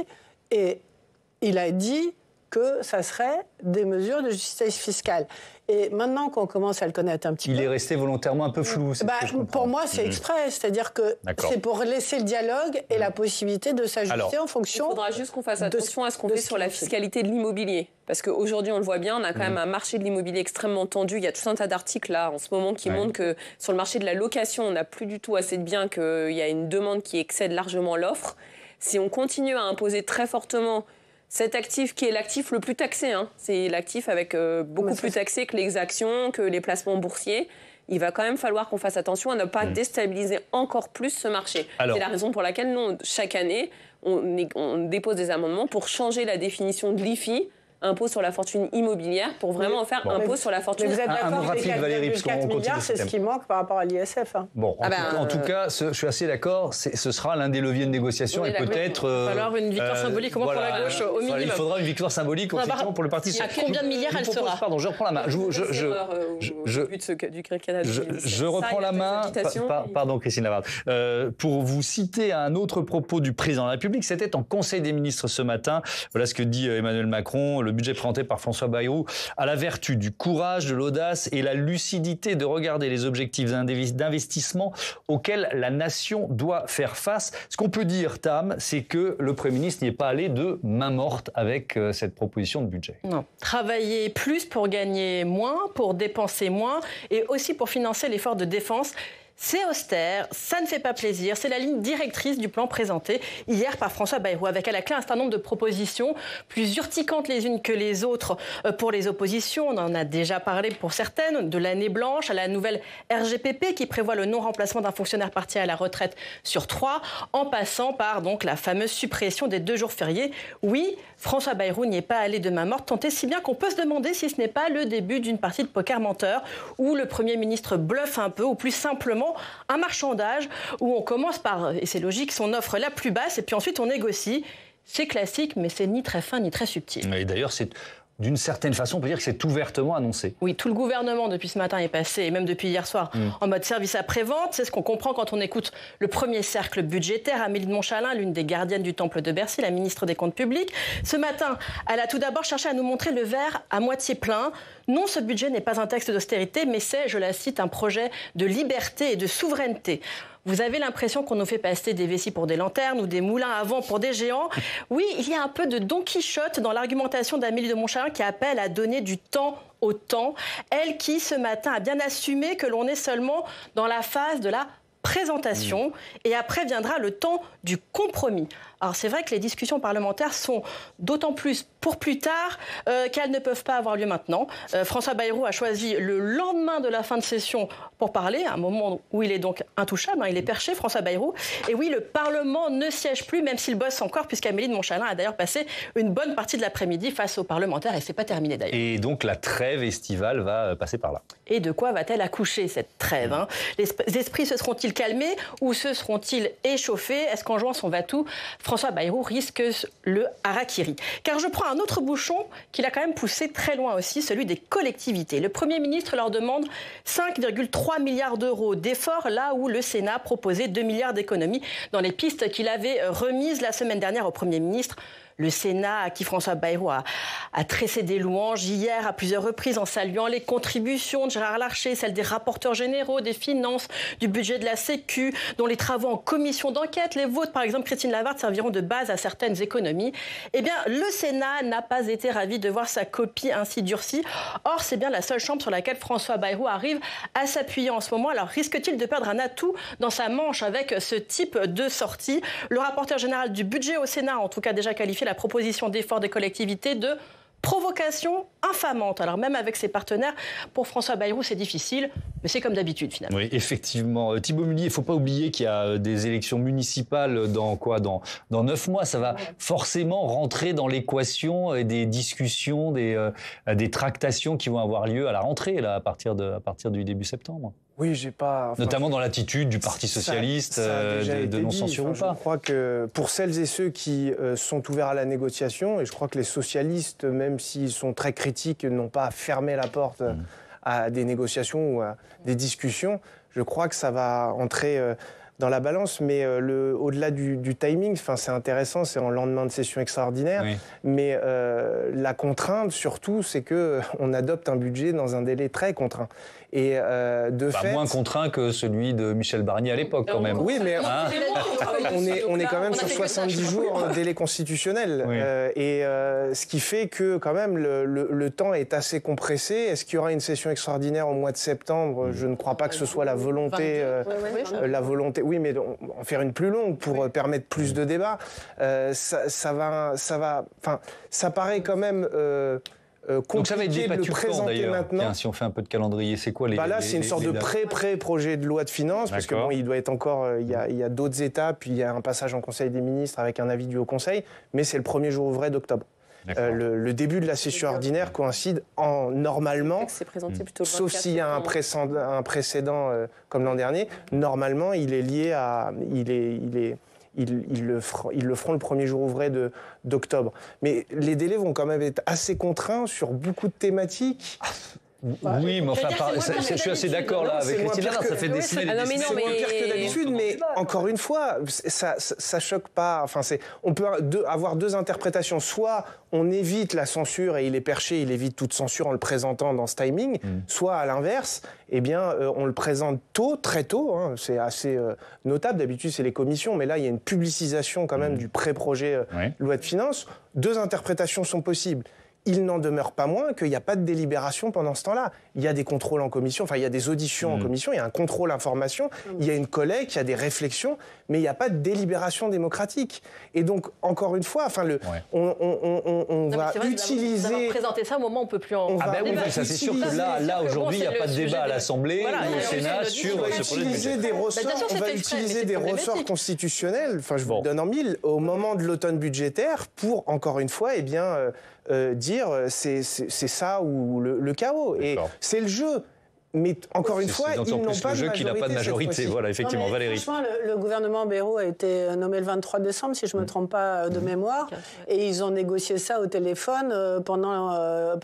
[SPEAKER 11] et il a dit que ça serait des mesures de justice fiscale. Et maintenant qu'on commence à le connaître un petit peu...
[SPEAKER 1] Il est resté volontairement un peu flou, c'est ce que je comprends.
[SPEAKER 11] Pour moi, c'est exprès. C'est-à-dire que c'est pour laisser le dialogue et la possibilité de s'ajuster en fonction...
[SPEAKER 9] Il faudra juste qu'on fasse attention à ce qu'on fait sur la fiscalité de l'immobilier. Parce qu'aujourd'hui, on le voit bien, on a quand même un marché de l'immobilier extrêmement tendu. Il y a tout un tas d'articles là, en ce moment, qui montrent que sur le marché de la location, on n'a plus du tout assez de biens, qu'il y a une demande qui excède largement l'offre. Si on continue à imposer très fortement cet actif qui est l'actif le plus taxé, c'est l'actif avec beaucoup plus taxé que les actions, que les placements boursiers. Il va quand même falloir qu'on fasse attention à ne pas déstabiliser encore plus ce marché. C'est la raison pour laquelle nous, chaque année, on dépose des amendements pour changer la définition de l'IFI, impôt sur la fortune immobilière, pour vraiment en faire impôt sur la fortune.
[SPEAKER 11] Mais vous êtes d'accord que les 4,4 milliards, c'est ce qui manque par rapport à l'ISF.
[SPEAKER 1] Bon, en tout cas, je suis assez d'accord, ce sera l'un des leviers de négociation, et peut-être...
[SPEAKER 12] Il va falloir une victoire symbolique, pour la gauche, au minimum.
[SPEAKER 1] Il faudra une victoire symbolique, effectivement, pour le Parti
[SPEAKER 12] socialiste. À combien de milliards elle sera ?
[SPEAKER 1] Pardon, je reprends la main. Je reprends la main. Pardon, Christine Lavarde. Pour vous citer un autre propos du président de la République, c'était en Conseil des ministres ce matin. Voilà ce que dit Emmanuel Macron. Le budget présenté par François Bayrou a la vertu du courage, de l'audace et la lucidité de regarder les objectifs d'investissement auxquels la nation doit faire face. Ce qu'on peut dire, Tam, c'est que le Premier ministre n'y est pas allé de main morte avec cette proposition de budget.
[SPEAKER 12] Non. Travailler plus pour gagner moins, pour dépenser moins et aussi pour financer l'effort de défense. C'est austère, ça ne fait pas plaisir. C'est la ligne directrice du plan présenté hier par François Bayrou, avec à la clé un certain nombre de propositions plus urticantes les unes que les autres pour les oppositions. On en a déjà parlé pour certaines, de l'année blanche à la nouvelle RGPP qui prévoit le non-remplacement d'un fonctionnaire parti à la retraite sur 3, en passant par donc la fameuse suppression des 2 jours fériés. Oui, François Bayrou n'y est pas allé de main morte, tant et si bien qu'on peut se demander si ce n'est pas le début d'une partie de poker menteur où le Premier ministre bluffe un peu, ou plus simplement un marchandage où on commence par, et c'est logique, son offre la plus basse et puis ensuite on négocie. C'est classique, mais c'est ni très fin ni très subtil.
[SPEAKER 1] Et d'ailleurs, c'est... D'une certaine façon, on peut dire que c'est ouvertement annoncé.
[SPEAKER 12] Oui, tout le gouvernement depuis ce matin est passé, et même depuis hier soir, en mode service après-vente. C'est ce qu'on comprend quand on écoute le premier cercle budgétaire. Amélie de Montchalin, l'une des gardiennes du temple de Bercy, la ministre des Comptes publics. Ce matin, elle a tout d'abord cherché à nous montrer le verre à moitié plein. Non, ce budget n'est pas un texte d'austérité, mais c'est, je la cite, un projet de liberté et de souveraineté. Vous avez l'impression qu'on nous fait passer des vessies pour des lanternes ou des moulins à vent pour des géants. Oui, il y a un peu de Don Quichotte dans l'argumentation d'Amélie de Montchalin qui appelle à donner du temps au temps. Elle qui, ce matin, a bien assumé que l'on est seulement dans la phase de la présentation et après viendra le temps du compromis. Alors c'est vrai que les discussions parlementaires sont d'autant plus pour plus tard qu'elles ne peuvent pas avoir lieu maintenant. François Bayrou a choisi le lendemain de la fin de session pour parler, à un moment où il est donc intouchable, il est perché, François Bayrou. Et oui, le Parlement ne siège plus, même s'il bosse encore, puisqu'Amélie de Montchalin a d'ailleurs passé une bonne partie de l'après-midi face aux parlementaires, et c'est pas terminé d'ailleurs.
[SPEAKER 1] Et donc la trêve estivale va passer par là.
[SPEAKER 12] Et de quoi va-t-elle accoucher, cette trêve Les esprits se seront-ils calmés ou se seront-ils échauffés? Est-ce qu'en jouant son va-tout, François Bayrou risque le harakiri? Car je prends un autre bouchon qu'il a quand même poussé très loin aussi, celui des collectivités. Le Premier ministre leur demande 5,3 milliards d'euros d'efforts, là où le Sénat proposait 2 milliards d'économies dans les pistes qu'il avait remises la semaine dernière au Premier ministre. Le Sénat, à qui François Bayrou a tressé des louanges hier à plusieurs reprises en saluant les contributions de Gérard Larcher, celles des rapporteurs généraux, des finances, du budget de la Sécu, dont les travaux en commission d'enquête, les vôtres, par exemple, Christine Lavarde, serviront de base à certaines économies. Eh bien, le Sénat n'a pas été ravi de voir sa copie ainsi durcie. Or, c'est bien la seule chambre sur laquelle François Bayrou arrive à s'appuyer en ce moment. Alors, risque-t-il de perdre un atout dans sa manche avec ce type de sortie? Le rapporteur général du budget au Sénat, en tout cas déjà qualifié la proposition d'effort des collectivités de provocation infamante. Alors même avec ses partenaires, pour François Bayrou, c'est difficile, mais c'est comme d'habitude finalement.
[SPEAKER 1] Oui, effectivement. Thibault Mullier, il ne faut pas oublier qu'il y a des élections municipales dans 9 mois. Ça va forcément rentrer dans l'équation et des discussions, des tractations qui vont avoir lieu à la rentrée, là, à partir du début septembre.
[SPEAKER 10] Oui, j'ai pas...
[SPEAKER 1] Notamment dans l'attitude du Parti socialiste de non-censure ou pas.
[SPEAKER 10] Je crois que pour celles et ceux qui sont ouverts à la négociation, et je crois que les socialistes, même s'ils sont très critiques, n'ont pas fermé la porte à des négociations ou à des discussions, je crois que ça va entrer dans la balance. Mais au-delà du timing, c'est intéressant, c'est en lendemain de session extraordinaire, mais la contrainte surtout, c'est qu'on adopte un budget dans un délai très contraint. Et de fait,
[SPEAKER 1] moins contraint que celui de Michel Barnier à l'époque, quand même.
[SPEAKER 10] Oui, mais on est quand même sur 70 jours délai constitutionnel. Oui. Ce qui fait que, quand même, le temps est assez compressé. Est-ce qu'il y aura une session extraordinaire au mois de septembre? Je ne crois pas que ce soit la volonté. Oui, mais en faire une plus longue pour permettre plus de débats. Ça paraît quand même...
[SPEAKER 1] Donc ça va être débattu quand d'ailleurs. Tiens, si on fait un peu de calendrier, c'est quoi les...
[SPEAKER 10] Là, c'est une sorte de pré-projet de loi de finances, parce que il doit être encore... Il y a d'autres étapes, puis il y a un passage en Conseil des ministres avec un avis du Haut Conseil, mais c'est le premier jour ouvré d'octobre. Le début de la session ordinaire coïncide normalement, sauf s'il y a un précédent comme l'an dernier, normalement, il est lié à... Ils le feront le premier jour ouvré d'octobre. Mais les délais vont quand même être assez contraints sur beaucoup de thématiques.
[SPEAKER 1] Oui, mais enfin, je suis assez d'accord là avec Christine Lavarde, ça fait des semaines.
[SPEAKER 10] C'est moins pire que d'habitude, mais encore une fois, ça choque pas. Enfin, on peut avoir deux interprétations. Soit on évite la censure et il est perché, il évite toute censure en le présentant dans ce timing. Soit à l'inverse, eh bien, on le présente tôt, très tôt. C'est assez notable. D'habitude, c'est les commissions, mais là, il y a une publicisation quand même du pré-projet loi de finances. Deux interprétations sont possibles. il n'en demeure pas moins qu'il n'y a pas de délibération pendant ce temps-là. Il y a des contrôles en commission, enfin il y a des auditions en commission, il y a un contrôle information, il y a une collecte, il y a des réflexions, mais il n'y a pas de délibération démocratique. Et donc, encore une fois, enfin, on va utiliser...
[SPEAKER 12] Vous avez présenté ça au moment où on ne peut plus en
[SPEAKER 1] débattre. Oui, ça c'est sûr que là aujourd'hui, il n'y a pas de débat à l'Assemblée ou au Sénat sur ce projet de budget.
[SPEAKER 10] On va utiliser des ressorts constitutionnels, enfin je vous le donne en mille, au moment de l'automne budgétaire pour, encore une fois, dire c'est ça ou le chaos. Et c'est le jeu. Mais encore une fois, ils n'ont pas de majorité.
[SPEAKER 1] Qui n'a pas de majorité. Voilà, effectivement, Valérie.
[SPEAKER 11] Franchement, le gouvernement Bayrou a été nommé le 23 décembre, si je ne me trompe pas de mémoire. Et ils ont négocié ça au téléphone pendant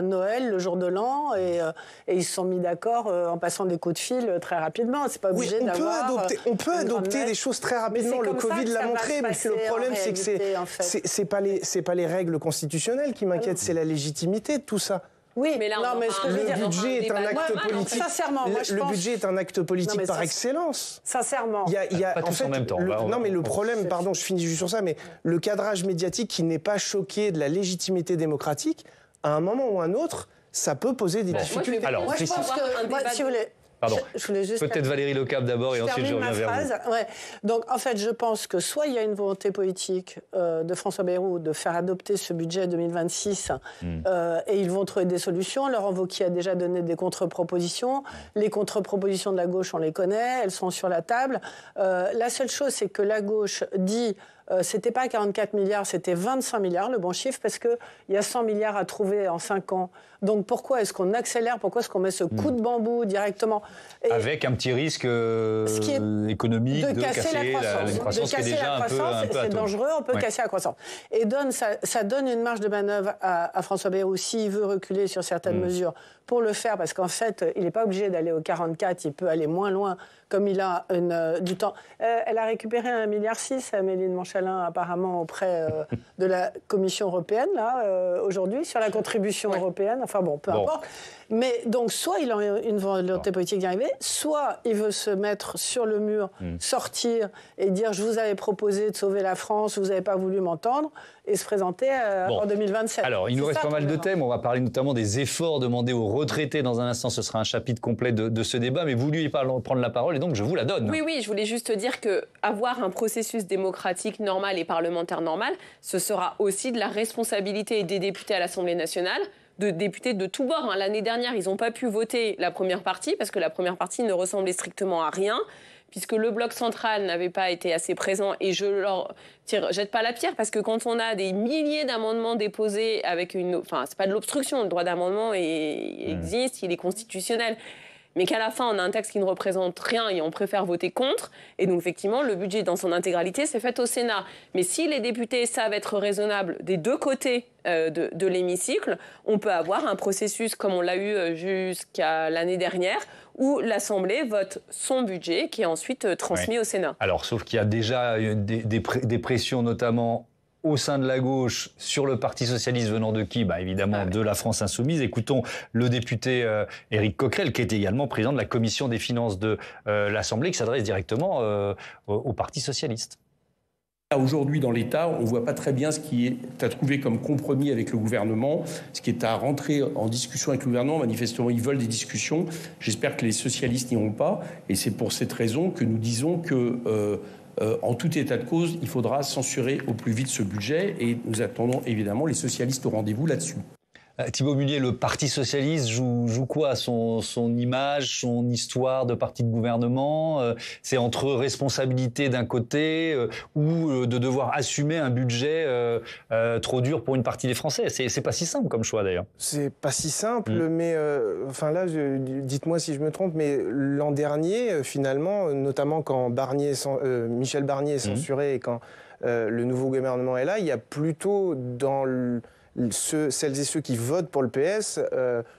[SPEAKER 11] Noël, le jour de l'an. Et ils se sont mis d'accord en passant des coups de fil très rapidement. C'est pas obligé d'avoir...
[SPEAKER 10] On peut adopter des choses très rapidement. Le Covid l'a montré. Mais le problème, c'est que c'est pas les règles constitutionnelles qui m'inquiètent, c'est la légitimité de tout ça.
[SPEAKER 11] Oui, mais là,
[SPEAKER 10] le budget est un acte politique.
[SPEAKER 11] Sincèrement, moi,
[SPEAKER 10] le budget est un acte politique par excellence.
[SPEAKER 11] Sincèrement.
[SPEAKER 1] Pas tous en même temps.
[SPEAKER 10] Non, mais le problème, pardon, je finis juste sur ça, mais le cadrage médiatique qui n'est pas choqué de la légitimité démocratique, à un moment ou un autre, ça peut poser des difficultés.
[SPEAKER 11] Moi, je pense que, si vous voulez...
[SPEAKER 1] Pardon. Peut-être Valérie Lecap d'abord et ensuite je reviens vers vous.
[SPEAKER 11] Ouais. Donc en fait, je pense que soit il y a une volonté politique de François Bayrou de faire adopter ce budget 2026 et ils vont trouver des solutions. Laurent Wauquiez a déjà donné des contre-propositions. Les contre-propositions de la gauche, on les connaît, elles sont sur la table. La seule chose, c'est que la gauche dit... c'était pas 44 milliards, c'était 25 milliards, le bon chiffre, parce qu'il y a 100 milliards à trouver en 5 ans. Donc pourquoi est-ce qu'on accélère? Pourquoi est-ce qu'on met ce coup de bambou directement?
[SPEAKER 1] Avec un petit risque économique de casser la croissance qui est déjà un peu
[SPEAKER 11] c'est dangereux, on peut casser la croissance. Et ça donne une marge de manœuvre à François Bayrou s'il veut reculer sur certaines mesures pour le faire, parce qu'en fait, il n'est pas obligé d'aller au 44, il peut aller moins loin, comme il a du temps. Elle a récupéré 1,6 milliard, Amélie de Montchalin, apparemment, auprès de la Commission européenne, là, aujourd'hui, sur la contribution européenne. Enfin bon, peu importe. Mais donc, soit il a une volonté politique d'y arriver, soit il veut se mettre sur le mur, sortir et dire « je vous avais proposé de sauver la France, vous n'avez pas voulu m'entendre » et se présenter en 2027.
[SPEAKER 1] Alors, il nous reste pas mal de thèmes. On va parler notamment des efforts demandés aux retraités. Dans un instant, ce sera un chapitre complet de ce débat. Mais vous lui prendre la parole et donc je vous la donne.
[SPEAKER 9] Oui, je voulais juste dire qu'avoir un processus démocratique normal et parlementaire normal, ce sera aussi de la responsabilité des députés à l'Assemblée nationale, de députés de tous bords. L'année dernière, ils n'ont pas pu voter la première partie parce que la première partie ne ressemblait strictement à rien, puisque le bloc central n'avait pas été assez présent. Et je leur jette pas la pierre, parce que quand on a des milliers d'amendements déposés avec c'est pas de l'obstruction, le droit d'amendement existe, il est constitutionnel. Mais qu'à la fin, on a un texte qui ne représente rien et on préfère voter contre. Et donc, effectivement, le budget dans son intégralité, c'est fait au Sénat. Mais si les députés savent être raisonnables des deux côtés de l'hémicycle, on peut avoir un processus comme on l'a eu jusqu'à l'année dernière, où l'Assemblée vote son budget qui est ensuite transmis au Sénat.
[SPEAKER 1] Alors, sauf qu'il y a déjà des pressions, notamment au sein de la gauche, sur le Parti socialiste venant de qui? Évidemment, de la France insoumise. Écoutons le député Éric Coquerel, qui est également président de la Commission des finances de l'Assemblée, qui s'adresse directement au Parti socialiste.
[SPEAKER 14] Aujourd'hui, dans l'État, on ne voit pas très bien ce qui est à trouver comme compromis avec le gouvernement, ce qui est à rentrer en discussion avec le gouvernement. Manifestement, ils veulent des discussions. J'espère que les socialistes n'y iront pas. Et c'est pour cette raison que nous disons que... en tout état de cause, il faudra censurer au plus vite ce budget et nous attendons évidemment les socialistes au rendez-vous là-dessus.
[SPEAKER 1] Thibaut Mullier, le Parti socialiste joue quoi? Son image, son histoire de parti de gouvernement? C'est entre responsabilité d'un côté ou de devoir assumer un budget trop dur pour une partie des Français. C'est pas si simple comme choix d'ailleurs.
[SPEAKER 10] C'est pas si simple, mais dites-moi si je me trompe, mais l'an dernier, finalement, notamment quand Michel Barnier est censuré et quand le nouveau gouvernement est là, il y a plutôt dans celles et ceux qui votent pour le PS,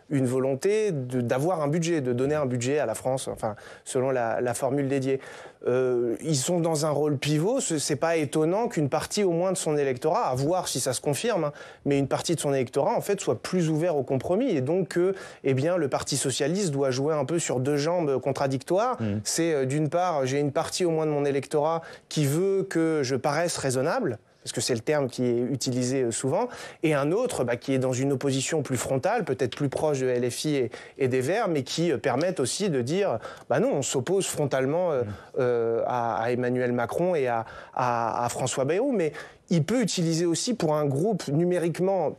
[SPEAKER 10] une volonté d'avoir un budget, de donner un budget à la France, enfin, selon la formule dédiée. Ils sont dans un rôle pivot, c'est pas étonnant qu'une partie au moins de son électorat, à voir si ça se confirme, mais une partie de son électorat, en fait, soit plus ouvert au compromis, et donc le Parti socialiste doit jouer un peu sur deux jambes contradictoires. C'est d'une part, j'ai une partie au moins de mon électorat qui veut que je paraisse raisonnable, parce que c'est le terme qui est utilisé souvent, et un autre qui est dans une opposition plus frontale, peut-être plus proche de LFI et des Verts, mais qui permettent aussi de dire non, on s'oppose frontalement à Emmanuel Macron et à François Bayrou, mais il peut utiliser aussi pour un groupe numériquement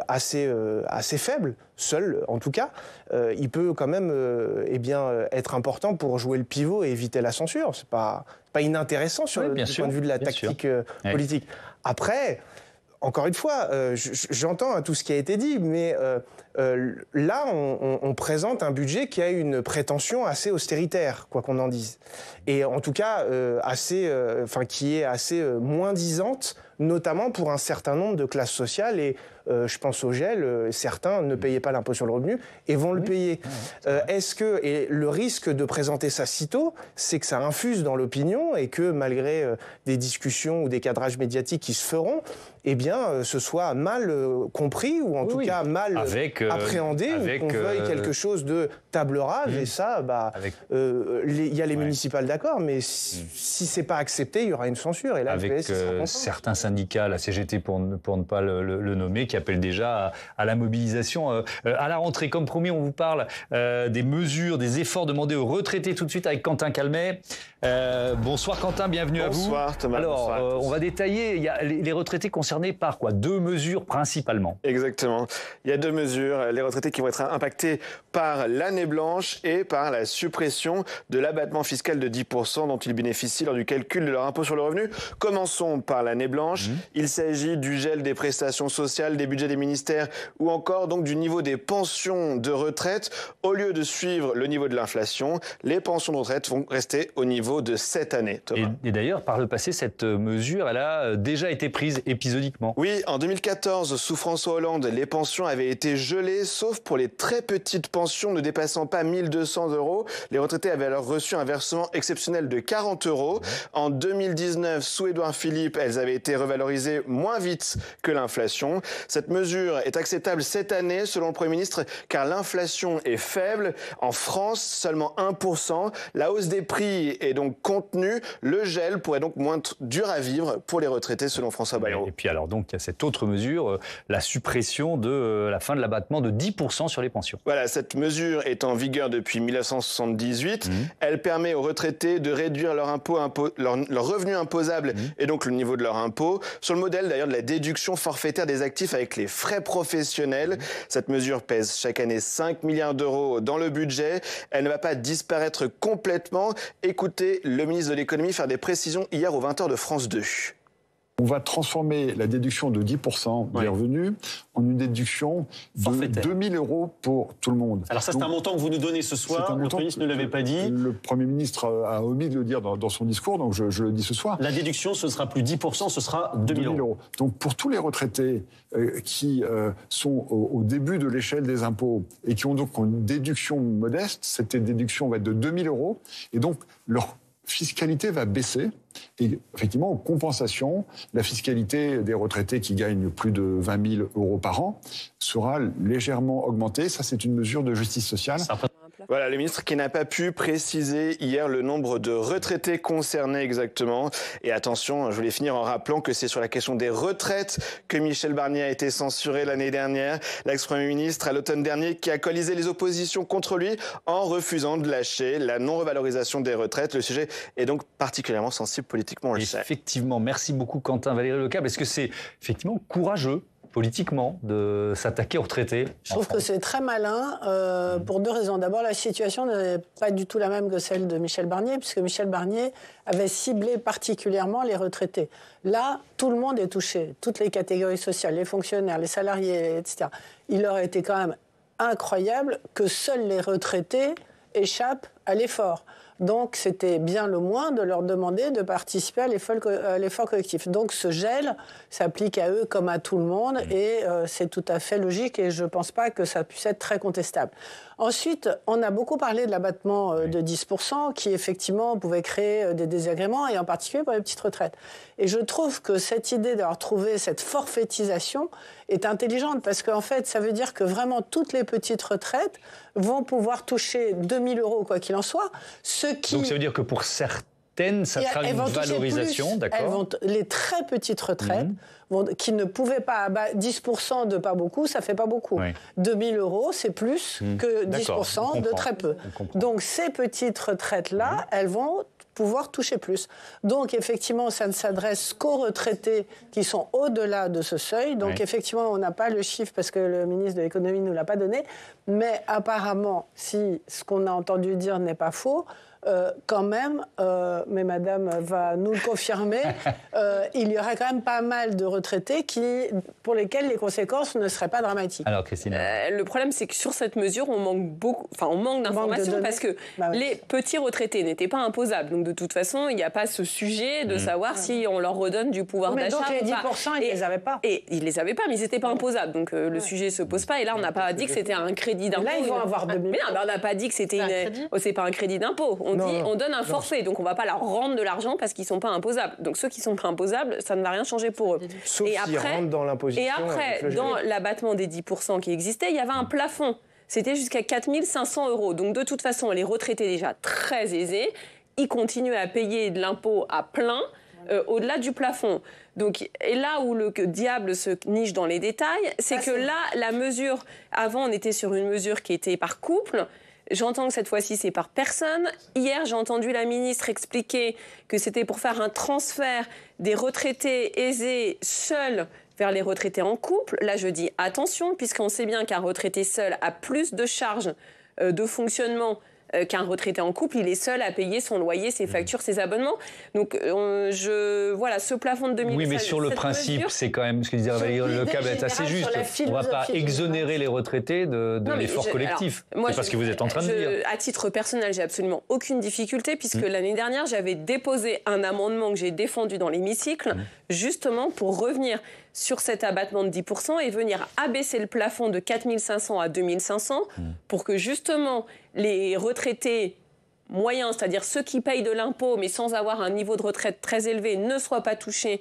[SPEAKER 10] assez faible, seul en tout cas, il peut quand même être important pour jouer le pivot et éviter la censure. C'est pas inintéressant du point de vue de la tactique politique. Après, encore une fois, j'entends tout ce qui a été dit, mais là, on présente un budget qui a une prétention assez austéritaire, quoi qu'on en dise. Et en tout cas, qui est assez moins-disante, notamment pour un certain nombre de classes sociales. Et je pense au gel, certains ne payaient pas l'impôt sur le revenu et vont le payer. Et le risque de présenter ça si tôt, c'est que ça infuse dans l'opinion et que malgré des discussions ou des cadrages médiatiques qui se feront, ce soit mal compris ou en tout cas mal appréhendé, ou qu'on veuille quelque chose de table rase. Et ça, il y a les municipales d'accord, mais si c'est pas accepté, il y aura une censure. Et là,
[SPEAKER 1] avec certains syndicats, la CGT pour ne pas le nommer, qui appellent déjà à la mobilisation à la rentrée. Comme promis, on vous parle des mesures, des efforts demandés aux retraités tout de suite avec Quentin Calmet. Bonsoir Quentin, bienvenue à vous.
[SPEAKER 15] Bonsoir Thomas.
[SPEAKER 1] Alors, on va détailler. Il y a les retraités concernés par quoi? 2 mesures principalement.
[SPEAKER 15] Exactement. Il y a 2 mesures. Les retraités qui vont être impactés par l'année blanche et par la suppression de l'abattement fiscal de 10% dont ils bénéficient lors du calcul de leur impôt sur le revenu. Commençons par l'année blanche. Il s'agit du gel des prestations sociales, des budgets des ministères ou encore donc du niveau des pensions de retraite. Au lieu de suivre le niveau de l'inflation, les pensions de retraite vont rester au niveau de cette année.
[SPEAKER 1] Et d'ailleurs, par le passé, cette mesure, elle a déjà été prise épisodiquement.
[SPEAKER 15] Oui, en 2014, sous François Hollande, les pensions avaient été gelées, sauf pour les très petites pensions ne dépassant pas 1 200 €. Les retraités avaient alors reçu un versement exceptionnel de 40 €. En 2019, sous Édouard Philippe, elles avaient été revalorisées moins vite que l'inflation. Cette mesure est acceptable cette année, selon le Premier ministre, car l'inflation est faible. En France, seulement 1%. La hausse des prix est donc contenue. Le gel pourrait donc moins être dur à vivre pour les retraités, selon François Bayrou.
[SPEAKER 1] Et puis alors donc, il y a cette autre mesure, la suppression de la fin de l'abattement de 10% sur les pensions.
[SPEAKER 15] Voilà, cette mesure est en vigueur depuis 1978. Elle permet aux retraités de réduire leur revenu imposable et donc le niveau de leur impôt, sur le modèle d'ailleurs de la déduction forfaitaire des actifs avec les frais professionnels. Cette mesure pèse chaque année 5 milliards d'euros dans le budget. Elle ne va pas disparaître complètement. Écoutez le ministre de l'économie faire des précisions hier aux 20h de France 2.
[SPEAKER 16] On va transformer la déduction de 10% des revenus en une déduction de 2 000 € pour tout le monde.
[SPEAKER 17] Alors ça, c'est un montant que vous nous donnez ce soir. Le Premier ministre ne l'avait pas dit.
[SPEAKER 16] Le Premier ministre a omis de le dire dans son discours, donc je le dis ce soir.
[SPEAKER 17] La déduction, ce sera plus 10%, ce sera 2 000 €.
[SPEAKER 16] Donc pour tous les retraités qui sont au début de l'échelle des impôts et qui ont donc une déduction modeste, cette déduction va être de 2 000 €. Et donc leur fiscalité va baisser. Et effectivement, en compensation, la fiscalité des retraités qui gagnent plus de 20 000 € par an sera légèrement augmentée. Ça, c'est une mesure de justice sociale.
[SPEAKER 15] Voilà, le ministre qui n'a pas pu préciser hier le nombre de retraités concernés exactement. Et attention, je voulais finir en rappelant que c'est sur la question des retraites que Michel Barnier a été censuré l'année dernière. L'ex-premier ministre, à l'automne dernier, qui a coalisé les oppositions contre lui en refusant de lâcher la non-revalorisation des retraites. Le sujet est donc particulièrement sensible politiquement, on le sait.
[SPEAKER 1] Effectivement, merci beaucoup Quentin. Valérie Lecable, est-ce que c'est effectivement courageux politiquement de s'attaquer aux retraités?
[SPEAKER 11] Je trouve que c'est très malin pour 2 raisons. D'abord, la situation n'est pas du tout la même que celle de Michel Barnier, puisque Michel Barnier avait ciblé particulièrement les retraités. Là, tout le monde est touché, toutes les catégories sociales, les fonctionnaires, les salariés, etc. Il aurait été quand même incroyable que seuls les retraités échappent à l'effort. Donc, c'était bien le moins de leur demander de participer à l'effort collectif. Donc, ce gel s'applique à eux comme à tout le monde et c'est tout à fait logique et je ne pense pas que ça puisse être très contestable. Ensuite, on a beaucoup parlé de l'abattement de 10% qui, effectivement, pouvait créer des désagréments et en particulier pour les petites retraites. Et je trouve que cette idée d'avoir trouvé cette forfaitisation est intelligente parce qu'en fait, ça veut dire que vraiment toutes les petites retraites vont pouvoir toucher 2 000 € quoi qu'il en soit.
[SPEAKER 1] Donc ça veut dire que pour certains certaines, ça sera une valorisation, d'accord.
[SPEAKER 11] Les très petites retraites, qui ne pouvaient pas... 10% de pas beaucoup, ça fait pas beaucoup. 2 000 €, c'est plus que 10% de très peu. Donc ces petites retraites-là, elles vont pouvoir toucher plus. Donc effectivement, ça ne s'adresse qu'aux retraités qui sont au-delà de ce seuil. Donc effectivement, on n'a pas le chiffre parce que le ministre de l'économie ne nous l'a pas donné. Mais apparemment, si ce qu'on a entendu dire n'est pas faux, quand même, mais madame va nous le confirmer, il y aurait quand même pas mal de retraités pour lesquels les conséquences ne seraient pas dramatiques.
[SPEAKER 1] Alors Christine,
[SPEAKER 9] le problème c'est que sur cette mesure, on manque d'informations parce que les petits retraités n'étaient pas imposables. Donc de toute façon, il n'y a pas ce sujet de savoir si on leur redonne du pouvoir d'achat.
[SPEAKER 11] Mais donc les 10%, ils ne les avaient pas.
[SPEAKER 9] Et ils ne les avaient pas, mais ils n'étaient pas imposables. Donc le sujet ne se pose pas. Et là, on n'a pas dit que c'était un crédit d'impôt.
[SPEAKER 11] Là, ils vont avoir 2 000 €.
[SPEAKER 9] Mais non, on n'a pas dit que c'était c'est pas un crédit d'impôt. On donne un forfait, donc on ne va pas leur rendre de l'argent parce qu'ils ne sont pas imposables. Donc ceux qui ne sont pas imposables, ça ne va rien changer pour eux.
[SPEAKER 10] Sauf s'ils rentrent dans l'imposition.
[SPEAKER 9] Et après, dans l'abattement des 10% qui existait, il y avait un plafond. C'était jusqu'à 4 500 €. Donc de toute façon, les retraités déjà très aisés, ils continuaient à payer de l'impôt à plein au-delà du plafond. Donc, et là où le diable se niche dans les détails, c'est que là, la mesure, avant on était sur une mesure qui était par couple. J'entends que cette fois-ci, c'est par personne. Hier, j'ai entendu la ministre expliquer que c'était pour faire un transfert des retraités aisés seuls vers les retraités en couple. Là, je dis attention, puisqu'on sait bien qu'un retraité seul a plus de charges de fonctionnement qu'un retraité en couple. Il est seul à payer son loyer, ses factures, ses abonnements. Donc, voilà, ce plafond de 2000.
[SPEAKER 1] Oui, mais sur le principe, c'est quand même, ce que disait Valérie Lecable est assez juste. On ne va pas exonérer les retraités de l'effort collectif. C'est pas ce que vous êtes en train de dire.
[SPEAKER 9] À titre personnel, j'ai absolument aucune difficulté, puisque l'année dernière, j'avais déposé un amendement que j'ai défendu dans l'hémicycle, justement pour revenir sur cet abattement de 10% et venir abaisser le plafond de 4 500 à 2 500 pour que justement les retraités moyens, c'est-à-dire ceux qui payent de l'impôt mais sans avoir un niveau de retraite très élevé, ne soient pas touchés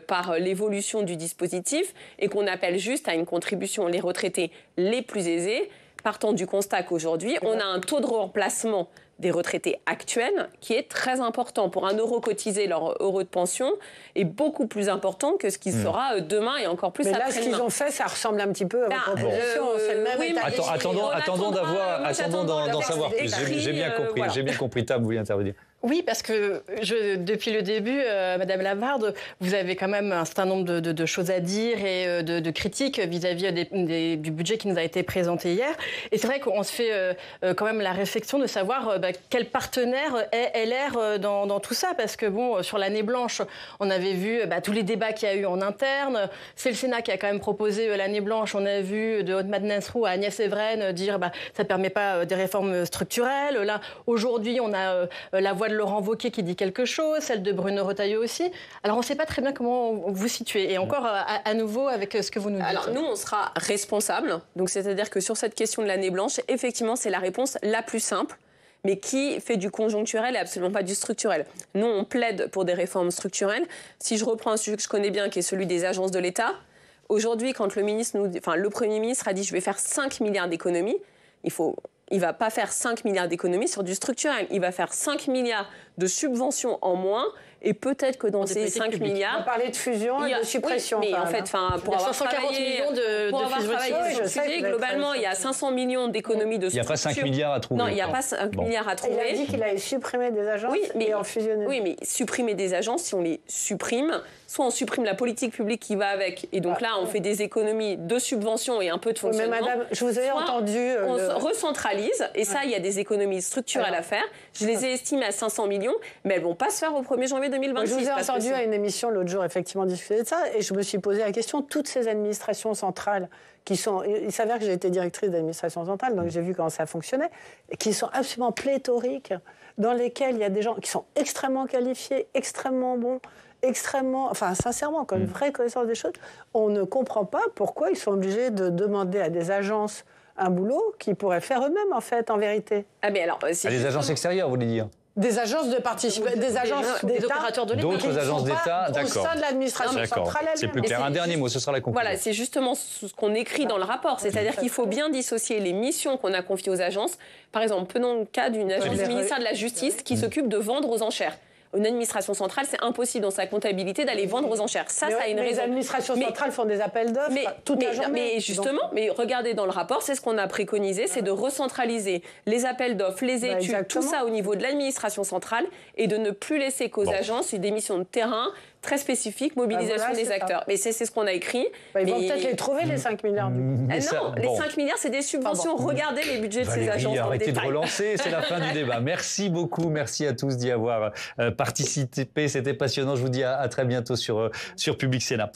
[SPEAKER 9] par l'évolution du dispositif et qu'on appelle juste à une contribution les retraités les plus aisés, partant du constat qu'aujourd'hui, on a un taux de remplacement des retraités actuels qui est très important. Pour 1 € cotisé, leur euro de pension est beaucoup plus important que ce qui sera demain et encore plus après-demain.
[SPEAKER 11] Mais là, ce qu'ils ont fait, ça ressemble un petit peu à votre proposition. C'est le même état d'esprit.
[SPEAKER 1] Attendons d'en savoir plus. J'ai bien compris. Tam, vous voulez intervenir.
[SPEAKER 12] Oui, parce que depuis le début, Madame Lavarde, vous avez quand même un certain nombre de choses à dire et de critiques vis-à-vis du budget qui nous a été présenté hier. Et c'est vrai qu'on se fait quand même la réflexion de savoir quel partenaire est LR dans tout ça. Parce que bon, sur l'année blanche, on avait vu tous les débats qu'il y a eu en interne. C'est le Sénat qui a quand même proposé l'année blanche. On a vu de Otmane Nasrou à Agnès Evren dire ça ne permet pas des réformes structurelles. Là, aujourd'hui, on a la voix de Laurent Wauquiez qui dit quelque chose, celle de Bruno Retailleau aussi. Alors on ne sait pas très bien comment vous situez. Et encore à nouveau avec ce que vous nous dites.
[SPEAKER 9] Alors nous, on sera responsables. Donc c'est-à-dire que sur cette question de l'année blanche, effectivement, c'est la réponse la plus simple, mais qui fait du conjoncturel et absolument pas du structurel. Nous, on plaide pour des réformes structurelles. Si je reprends un sujet que je connais bien, qui est celui des agences de l'État, aujourd'hui, quand le Premier ministre a dit « je vais faire 5 milliards d'économies », il ne va pas faire 5 milliards d'économies sur du structurel. Il va faire 5 milliards de subventions en moins. Et peut-être que dans ces 5 milliards...
[SPEAKER 11] On va parler de fusion et de suppression.
[SPEAKER 9] Oui, mais en fait, pour avoir
[SPEAKER 12] 540 millions de
[SPEAKER 9] travaillé sur le sujet, globalement, il y a 500 millions d'économies de structure.
[SPEAKER 1] Il n'y a pas 5 milliards à trouver.
[SPEAKER 9] Non, il n'y a pas 5 milliards à trouver.
[SPEAKER 11] Il a dit qu'il allait supprimer des agences et en fusionner.
[SPEAKER 9] Oui, mais supprimer des agences, si on les supprime, soit on supprime la politique publique qui va avec, et donc là, on fait des économies de subventions et un peu de fonctionnement.
[SPEAKER 11] Mais madame, je vous ai entendu...
[SPEAKER 9] On recentralise, et ça, il y a des économies structurelles à faire. Je les ai estimées à 500 millions, mais elles ne vont pas se faire au 1er janvier 2026.
[SPEAKER 11] Je vous ai entendu à une émission l'autre jour, effectivement, discuter de ça, et je me suis posé la question, toutes ces administrations centrales qui sont... Il s'avère que j'ai été directrice d'administration centrale, donc j'ai vu comment ça fonctionnait, qui sont absolument pléthoriques, dans lesquelles il y a des gens qui sont extrêmement qualifiés, extrêmement bons, sincèrement, comme une vraie connaissance des choses, on ne comprend pas pourquoi ils sont obligés de demander à des agences un boulot qu'ils pourraient faire eux-mêmes, en fait, en vérité.
[SPEAKER 9] Ah, mais alors...
[SPEAKER 1] les agences extérieures, vous voulez dire ?
[SPEAKER 11] Des agences de participation, des agences d'État,
[SPEAKER 12] opérateurs de l'État,
[SPEAKER 1] d'autres agences d'État, d'accord.
[SPEAKER 11] Au sein de l'administration centrale.
[SPEAKER 1] C'est plus clair. Un dernier mot, ce sera la conclusion.
[SPEAKER 9] Voilà, c'est justement ce qu'on écrit dans le rapport, c'est-à-dire qu'il faut bien dissocier les missions qu'on a confiées aux agences. Par exemple, prenons le cas d'une agence du ministère de la Justice qui s'occupe de vendre aux enchères. une administration centrale, c'est impossible dans sa comptabilité d'aller vendre aux enchères. Ça a une raison.
[SPEAKER 11] Les administrations centrales font des appels d'offres toute la journée.
[SPEAKER 9] Mais justement, mais regardez dans le rapport, c'est ce qu'on a préconisé, c'est de recentraliser les appels d'offres, les études, tout ça au niveau de l'administration centrale et de ne plus laisser qu'aux agences des missions de terrain très spécifiques, mobilisation des acteurs. Mais c'est ce qu'on a écrit.
[SPEAKER 11] Ils vont peut-être les trouver, les 5 milliards.
[SPEAKER 9] Les 5 milliards, c'est des subventions. Regardez les budgets de ces agences.
[SPEAKER 1] Arrêtez de relancer, c'est la fin du débat. Merci beaucoup, merci à tous d'y avoir participé. C'était passionnant. Je vous dis à très bientôt sur Public Sénat.